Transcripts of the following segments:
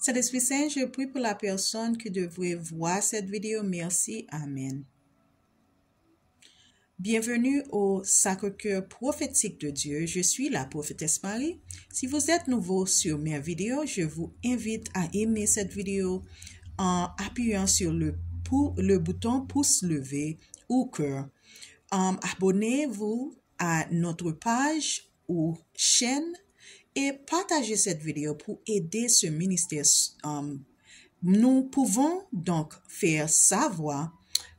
Saint-Esprit Saint, je prie pour la personne qui devrait voir cette vidéo. Merci. Amen. Bienvenue au Sacre-Cœur prophétique de Dieu. Je suis la prophétesse Marie. Si vous êtes nouveau sur mes vidéos, je vous invite à aimer cette vidéo en appuyant sur le bouton pouce levé ou cœur. Abonnez-vous à notre page ou chaîne et partagez cette vidéo pour aider ce ministère. Nous pouvons donc faire savoir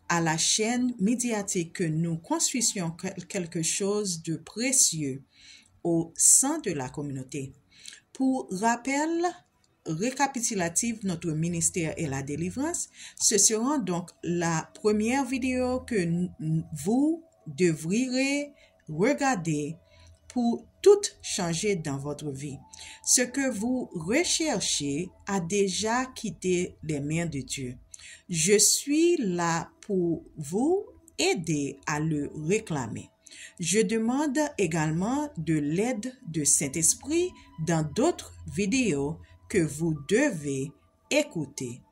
à la chaîne médiatique que nous construisions quelque chose de précieux au sein de la communauté. Pour rappel récapitulatif, notre ministère est la délivrance. Ce sera donc la première vidéo que vous devriez regarder pour tout changer dans votre vie. Ce que vous recherchez a déjà quitté les mains de Dieu. Je suis là pour vous aider à le réclamer. Je demande également de l'aide de Saint-Esprit dans d'autres vidéos que vous devez écouter.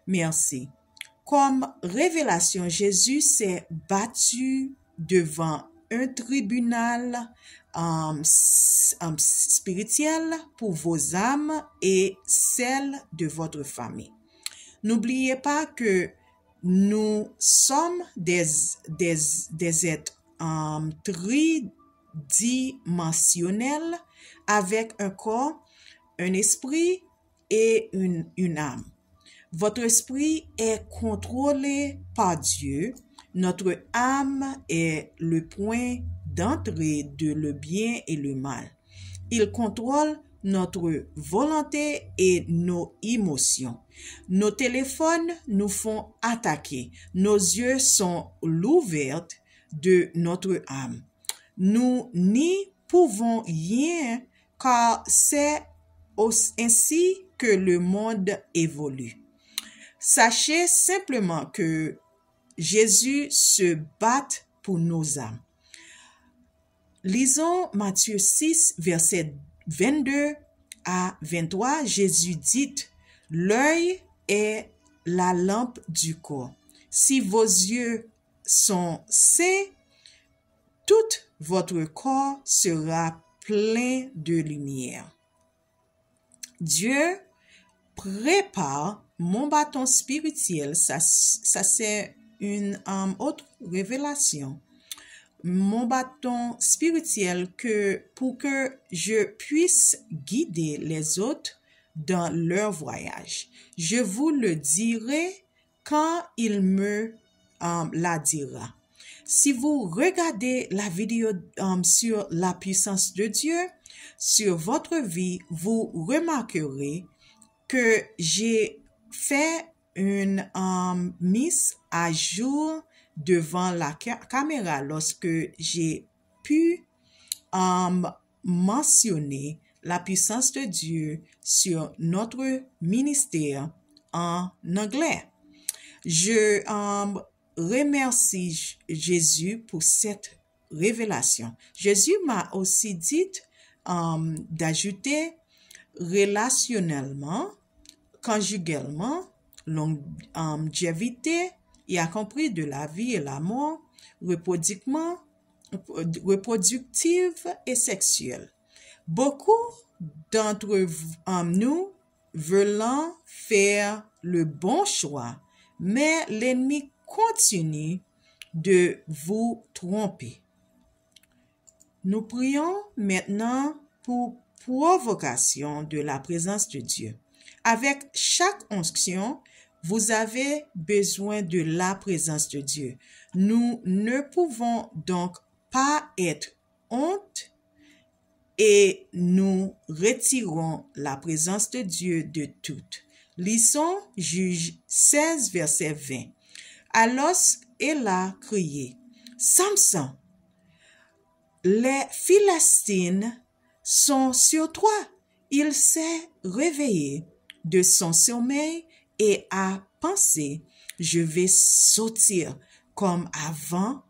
Merci. Comme révélation, Jésus s'est battu devant un tribunal spirituel pour vos âmes et celles de votre famille. N'oubliez pas que nous sommes des êtres tridimensionnels avec un corps, un esprit et une âme. Votre esprit est contrôlé par Dieu. Notre âme est le point d'entrée de le bien et le mal. Il contrôle notre volonté et nos émotions. Nos téléphones nous font attaquer. Nos yeux sont l'ouverture de notre âme. Nous n'y pouvons rien car c'est ainsi que le monde évolue. Sachez simplement que Jésus se bat pour nos âmes. Lisons Matthieu 6, verset 22 à 23. Jésus dit, « L'œil est la lampe du corps. Si vos yeux sont sains, tout votre corps sera plein de lumière. » Dieu prépare mon bâton spirituel. Ça c'est une autre révélation. Mon bâton spirituel pour que je puisse guider les autres dans leur voyage. Je vous le dirai quand il me la dira. Si vous regardez la vidéo sur la puissance de Dieu sur votre vie, vous remarquerez que j'ai fait une mise à jour devant la caméra lorsque j'ai pu mentionner la puissance de Dieu sur notre ministère en anglais. Je remercie Jésus pour cette révélation. Jésus m'a aussi dit d'ajouter relationnellement, conjugalement, longévité, y a compris de la vie et la mort, reproductive et sexuelle. Beaucoup d'entre nous veulent faire le bon choix, mais l'ennemi continue de vous tromper. Nous prions maintenant pour provocation de la présence de Dieu. Avec chaque onction, vous avez besoin de la présence de Dieu. Nous ne pouvons donc pas être honte et nous retirons la présence de Dieu de toutes. Lisons Juge 16, verset 20. Alors elle a crié, « Samson, les Philistines sont sur toi. » Il s'est réveillé de son sommeil et a pensé, je vais sortir comme avant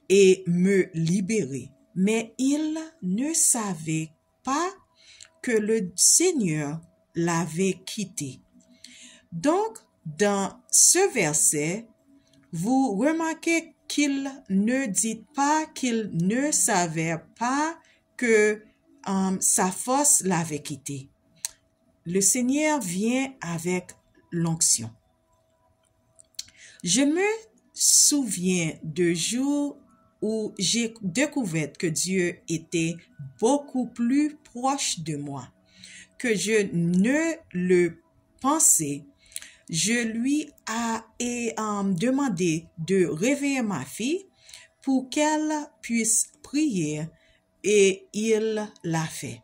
et me libérer. Mais il ne savait pas que le Seigneur l'avait quitté. Donc, dans ce verset, vous remarquez qu'il ne dit pas qu'il ne savait pas que sa force l'avait quitté. Le Seigneur vient avec l'onction. Je me souviens de jours où j'ai découvert que Dieu était beaucoup plus proche de moi que je ne le pensais. Je lui ai demandé de réveiller ma fille pour qu'elle puisse prier et il l'a fait.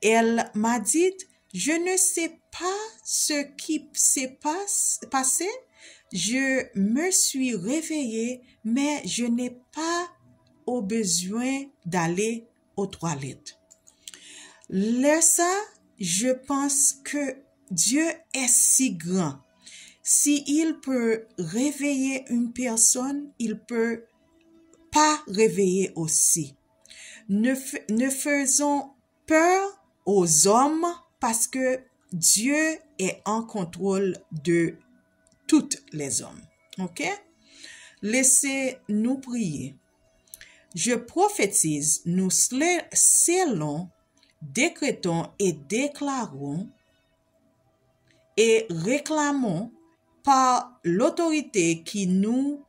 Elle m'a dit, je ne sais pas ce qui s'est passé. Je me suis réveillée, mais je n'ai pas au besoin d'aller aux toilettes. Là, ça, je pense que Dieu est si grand. S'il peut réveiller une personne, il peut pas réveiller aussi. Ne faisons peur aux hommes parce que Dieu est en contrôle de tous les hommes. OK? Laissez-nous prier. Je prophétise, nous scellons, décrétons et déclarons et réclamons par l'autorité qui nous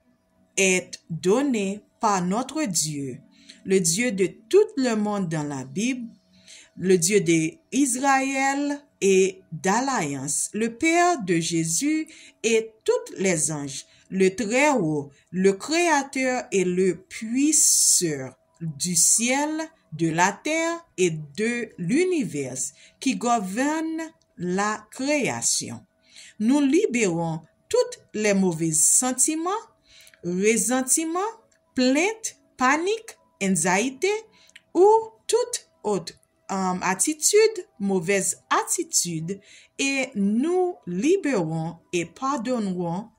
est donnée par notre Dieu, le Dieu de tout le monde dans la Bible, le Dieu d'Israël et d'Alliance, le Père de Jésus et tous les anges, le Très-Haut, le Créateur et le Puisseur du ciel, de la terre et de l'univers qui gouverne la création. Nous libérons tous les mauvais sentiments, ressentiments, plaintes, panique, anxiété ou toute autre attitude, mauvaise attitude, et nous libérons et pardonnerons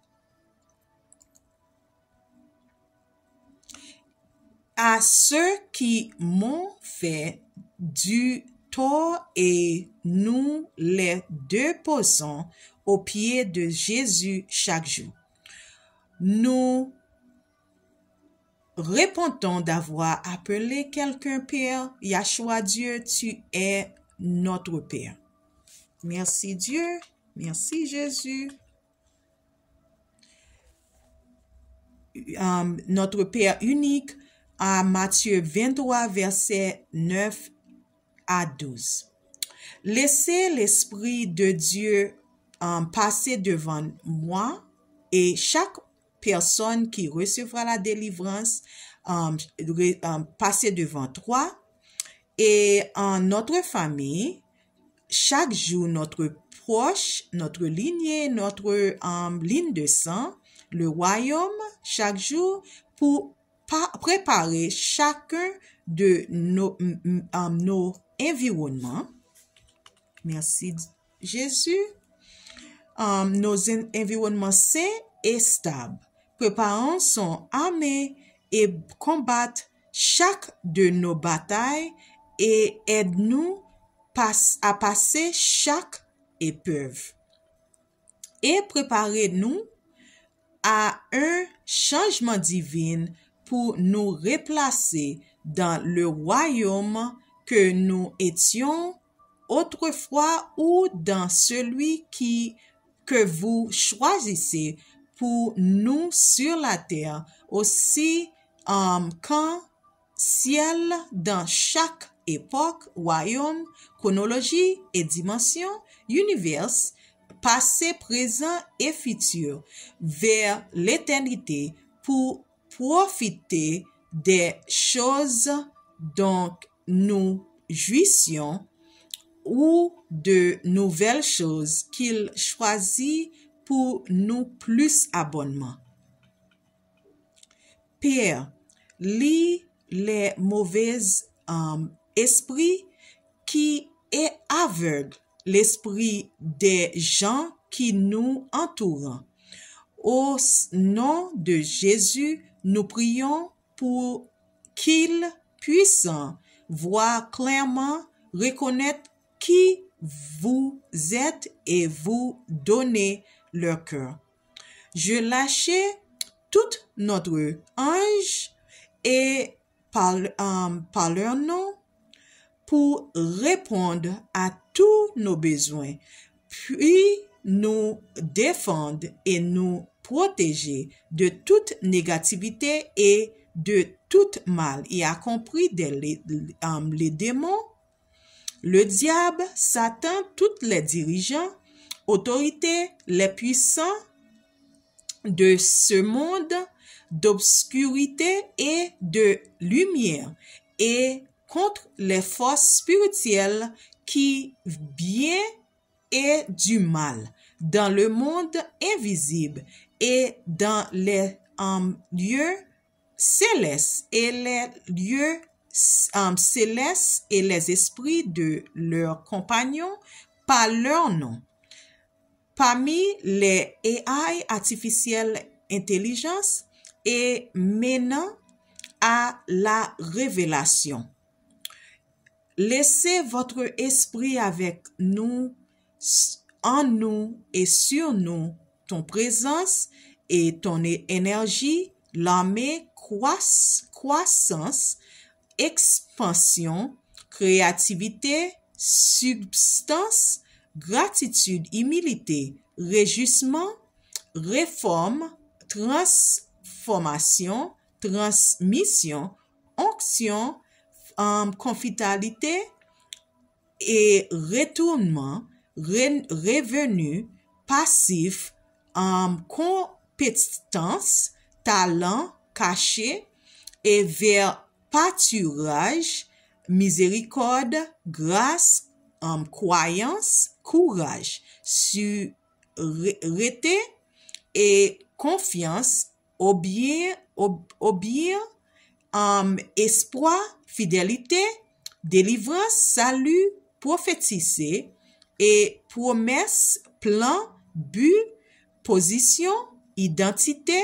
à ceux qui m'ont fait du tort et nous les déposons aux pieds de Jésus chaque jour. Nous répondons d'avoir appelé quelqu'un Père. Yahshua Dieu, tu es notre Père. Merci Dieu, merci Jésus. Notre Père unique à Matthieu 23, verset 9 à 12. Laissez l'Esprit de Dieu passer devant moi et chaque personne qui recevra la délivrance passer devant toi et en notre famille, chaque jour notre proche, notre lignée, notre ligne de sang, le royaume, chaque jour pour préparer chacun de nos environnements. Merci Jésus. Nos environnements sains et stables. Préparons son armée et combattre chaque de nos batailles et aide-nous à passer chaque épreuve. Et préparez-nous à un changement divin pour nous replacer dans le royaume que nous étions autrefois ou dans celui que vous choisissez pour nous sur la terre, aussi qu'en ciel dans chaque époque, royaume, chronologie et dimension, univers, passé, présent et futur, vers l'éternité pour profiter des choses dont nous jouissions ou de nouvelles choses qu'il choisit pour nous plus abondamment. Père, lis les mauvais esprits qui est aveugle l'esprit des gens qui nous entourent. Au nom de Jésus, nous prions pour qu'ils puissent voir clairement, reconnaître qui vous êtes et vous donnez leur cœur. Je lâchais tout notre ange et par leur nom pour répondre à tous nos besoins, puis nous défendre et nous protéger de toute négativité et de tout mal, y a compris les démons, le diable, Satan, tous les dirigeants, autorités, les puissants de ce monde d'obscurité et de lumière, et contre les forces spirituelles qui bien et du mal dans le monde invisible et dans les lieux célestes et les lieux célestes et les esprits de leurs compagnons par leur nom. Parmi les AI, artificielle intelligence, et menant à la révélation. Laissez votre esprit avec nous, en nous et sur nous, ton présence et ton énergie, l'armée, croissance, expansion, créativité, substance, gratitude, humilité, réjouissement, réforme, transformation, transmission, onction, confidalité et retournement, revenu, passif, compétence, talent caché et vers pâturage, miséricorde, grâce, croyance, courage, sûreté et confiance, obéir, espoir, fidélité, délivrance, salut, prophétiser et promesse, plan, but, position, identité,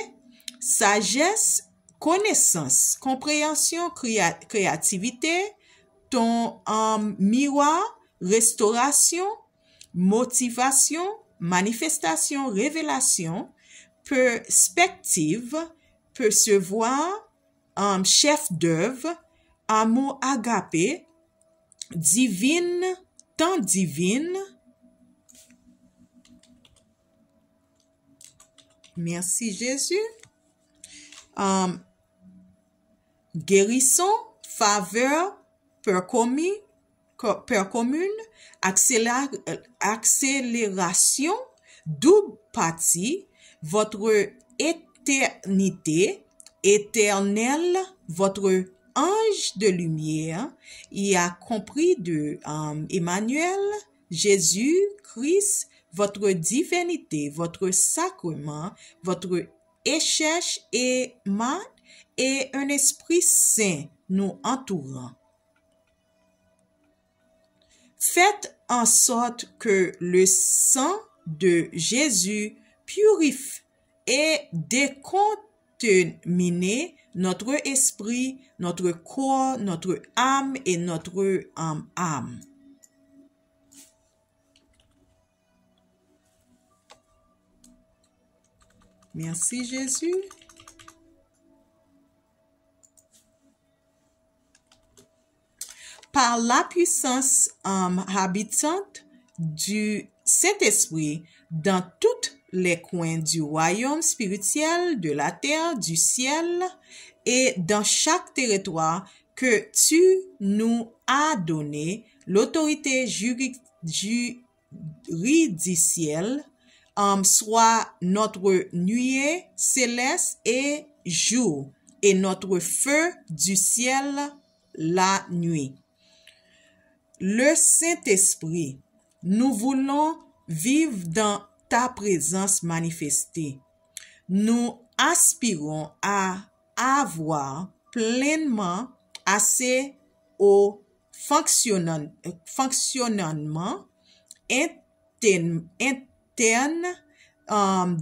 sagesse, connaissance, compréhension, créativité, ton miroir, restauration, motivation, manifestation, révélation, perspective, percevoir, chef d'œuvre, amour agapé, divine, temps divine. Merci Jésus. Guérison, faveur, peur commune, accélération, double partie, votre éternité, éternel, votre ange de lumière, y a compris de Emmanuel, Jésus, Christ, votre divinité, votre sacrement, votre échec et mat, et un esprit saint nous entourant. Faites en sorte que le sang de Jésus purifie et décontamine notre esprit, notre corps, notre âme et notre âme. Merci Jésus. Par la puissance habitante du Saint-Esprit dans tous les coins du royaume spirituel, de la terre, du ciel et dans chaque territoire que tu nous as donné, l'autorité juridicielle, soit notre nuée céleste et jour, et notre feu du ciel la nuit. Le Saint-Esprit, nous voulons vivre dans ta présence manifestée. Nous aspirons à avoir pleinement accès au fonctionnement interne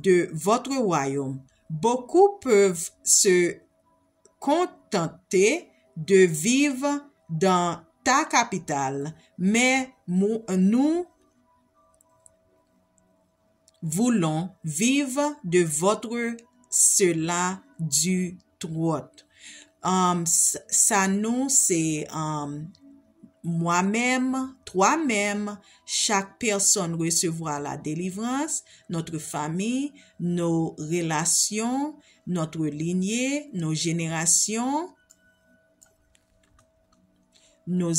de votre royaume. Beaucoup peuvent se contenter de vivre dans ta capitale, mais nous voulons vivre de votre cela du trône. Ça nous, c'est moi-même, toi-même, chaque personne recevra la délivrance, notre famille, nos relations, notre lignée, nos générations, nos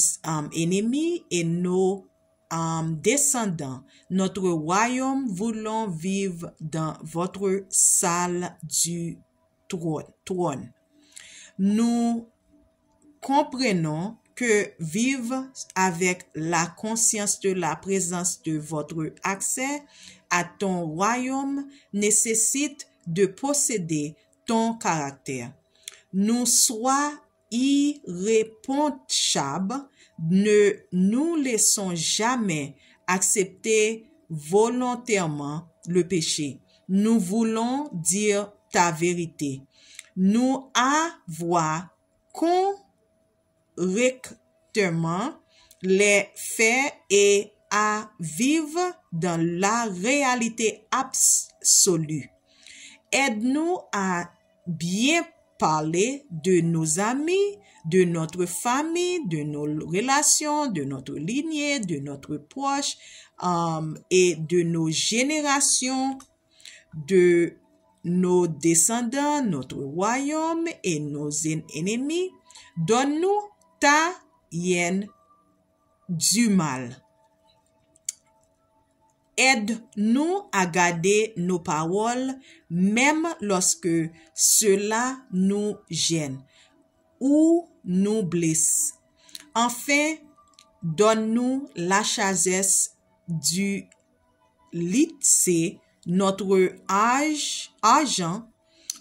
ennemis et nos descendants. Notre royaume voulons vivre dans votre salle du trône. Nous comprenons que vivre avec la conscience de la présence de votre accès à ton royaume nécessite de posséder ton caractère. Nous sois irréprochables, ne nous laissons jamais accepter volontairement le péché. Nous voulons dire ta vérité. Nous avoir correctement les faits et à vivre dans la réalité absolue. Aide-nous à bien parler de nos amis, de notre famille, de nos relations, de notre lignée, de notre proche et de nos générations, de nos descendants, notre royaume et nos ennemis. Donne-nous ta haine du mal. Aide-nous à garder nos paroles, même lorsque cela nous gêne ou nous blesse. Enfin, donne-nous la sagesse d'utiliser notre argent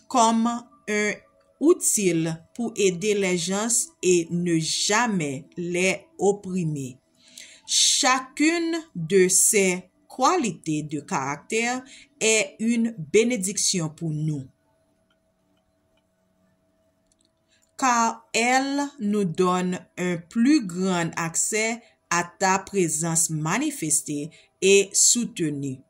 comme un outil pour aider les gens et ne jamais les opprimer. Chacune de ces qualités de caractère est une bénédiction pour nous, car elle nous donne un plus grand accès à ta présence manifestée et soutenue.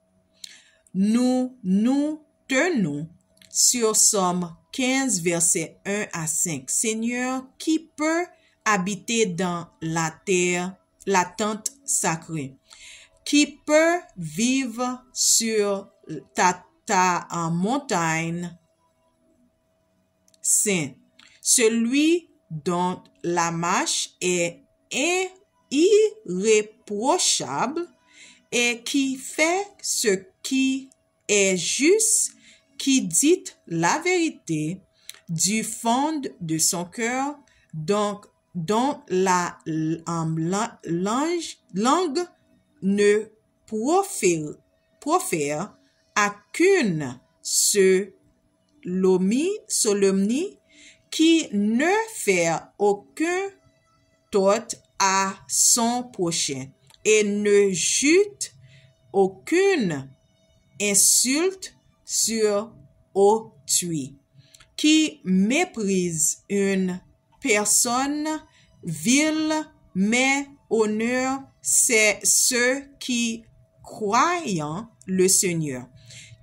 Nous nous tenons sur Somme 15, versets 1 à 5. Seigneur, qui peut habiter dans la terre, la tente sacrée? Qui peut vivre sur ta montagne sainte? Celui dont la marche est irréprochable et qui fait ce qui est juste, qui dit la vérité du fond de son cœur, dont la langue ne profère aucune calomnie, qui ne fait aucun tort à son prochain et ne jette aucune insulte sur autrui, qui méprise une personne vile, mais honore c'est ceux qui croient le Seigneur,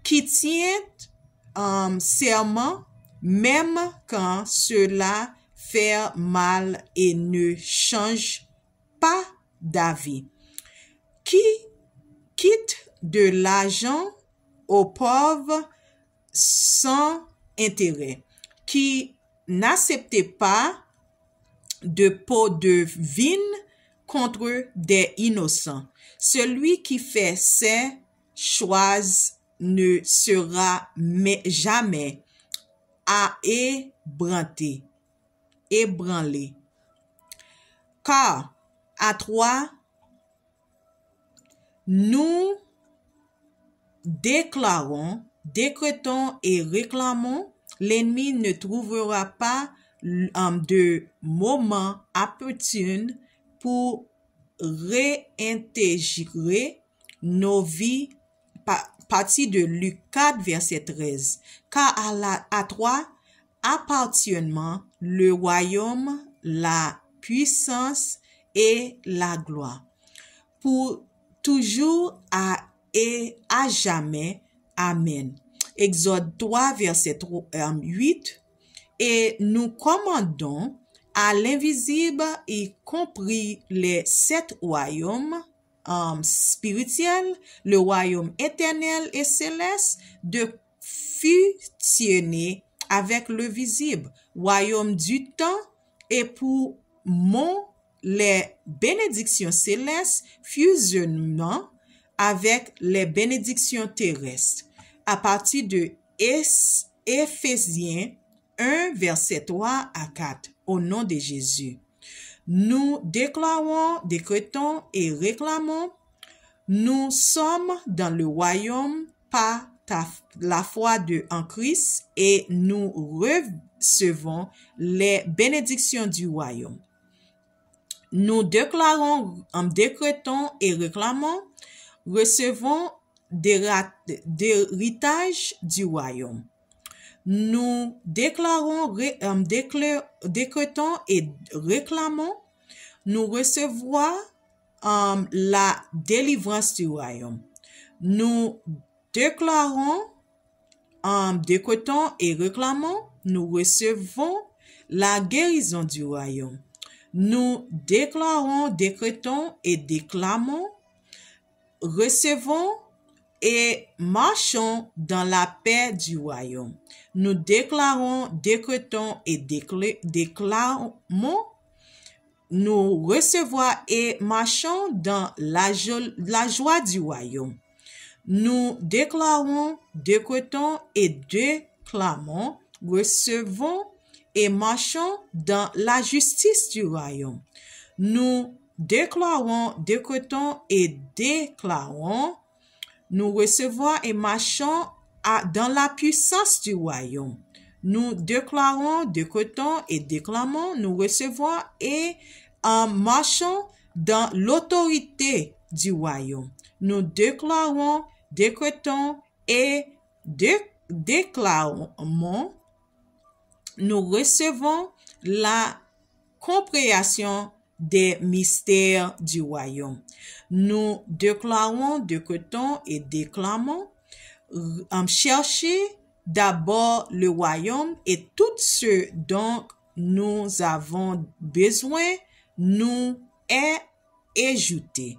qui tient serment même quand cela fait mal et ne change pas d'avis, qui quitte de l'argent aux pauvres sans intérêt, qui n'acceptait pas de pot de vin contre des innocents. Celui qui fait ses choix ne sera jamais à ébranler. Car à toi, nous décrétons et réclamons, l'ennemi ne trouvera pas de moment opportun pour réintégrer nos vies. Partie de Luc 4, verset 13. Car à toi appartiennent le royaume, la puissance et la gloire, pour toujours et à jamais. Amen. Exode 3, verset 8. Et nous commandons à l'invisible, y compris les 7 royaumes spirituels, le royaume éternel et céleste, de fusionner avec le visible, royaume du temps, et pour les bénédictions célestes fusionnant avec les bénédictions terrestres. À partir de Éphésiens 1, verset 3 à 4, au nom de Jésus. Nous déclarons, décrétons et réclamons, nous sommes dans le royaume par la foi en Christ et nous recevons les bénédictions du royaume. Nous déclarons, décrétons et réclamons, recevons d'héritage du royaume. Nous déclarons, décrétons et réclamons, nous recevons la délivrance du royaume. Nous déclarons, décrétons et réclamons, nous recevons la guérison du royaume. Nous déclarons, décrétons et déclamons, recevons et marchons dans la paix du royaume. Nous déclarons, décrétons et déclamons, nous recevons et marchons dans la joie du royaume. Nous déclarons, décrétons et déclamons, recevons et marchons dans la justice du royaume. Nous déclarons, décrétons et déclarons, nous recevons et marchons dans la puissance du royaume. Nous déclarons, décrétons et déclamons, nous recevons et marchons dans l'autorité du royaume. Nous déclarons, décrétons et déclarons, nous recevons la compréhension des mystères du royaume. Nous déclarons, décrétons et déclamons, cherchez d'abord le royaume et tout ce dont nous avons besoin nous est ajouté.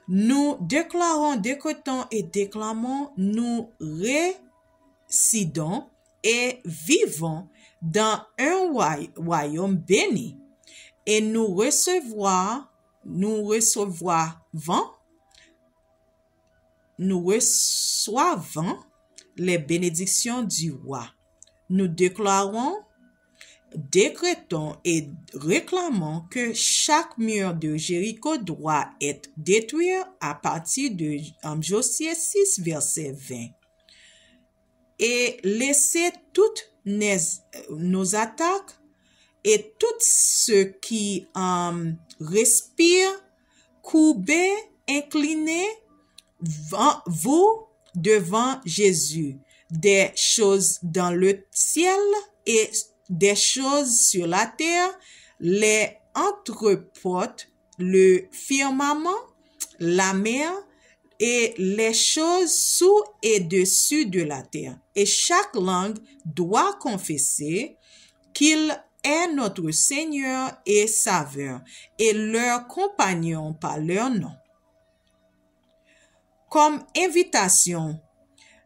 Nous déclarons, décrétons et déclamons, nous résidons et vivons dans un royaume béni. Et nous recevons les bénédictions du roi. Nous déclarons, décrétons et réclamons que chaque mur de Jéricho doit être détruit à partir de Josué 6, verset 20. Et laisser toutes nos attaques et tout ce qui respire, courbé, incliné, vous devant Jésus, des choses dans le ciel et des choses sur la terre, les entrepôts, le firmament, la mer et les choses sous et dessus de la terre. Et chaque langue doit confesser qu'il est notre Seigneur et Sauveur, et leurs compagnons par leur nom. Comme invitation,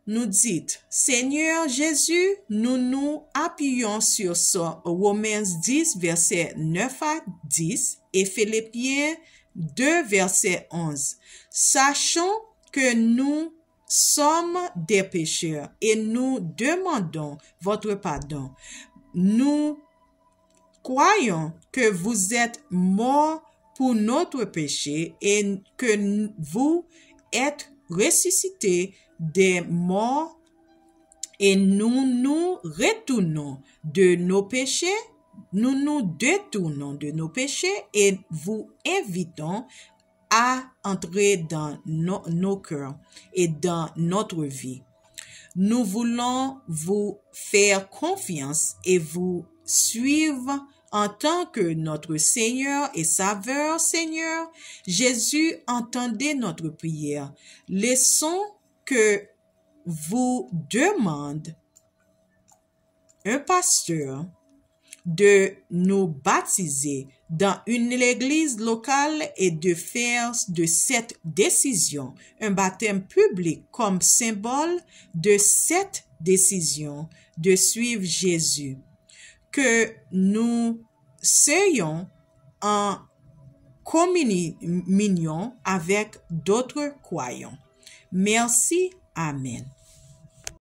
nous dites, Seigneur Jésus, nous nous appuyons sur Romains 10, verset 9 à 10 et Philippiens 2, verset 11. Sachons que nous sommes des pécheurs et nous demandons votre pardon. Nous croyons que vous êtes morts pour notre péché et que vous êtes ressuscités des morts et nous nous retournons de nos péchés, nous nous détournons de nos péchés et vous invitons à entrer dans nos cœurs et dans notre vie. Nous voulons vous faire confiance et vous suivre En tant que notre Seigneur et Sauveur, Seigneur, Jésus, entendez notre prière. Laissons que vous demande un pasteur de nous baptiser dans une église locale et de faire de cette décision un baptême public comme symbole de cette décision de suivre Jésus. Que nous soyons en communion avec d'autres croyants. Merci. Amen.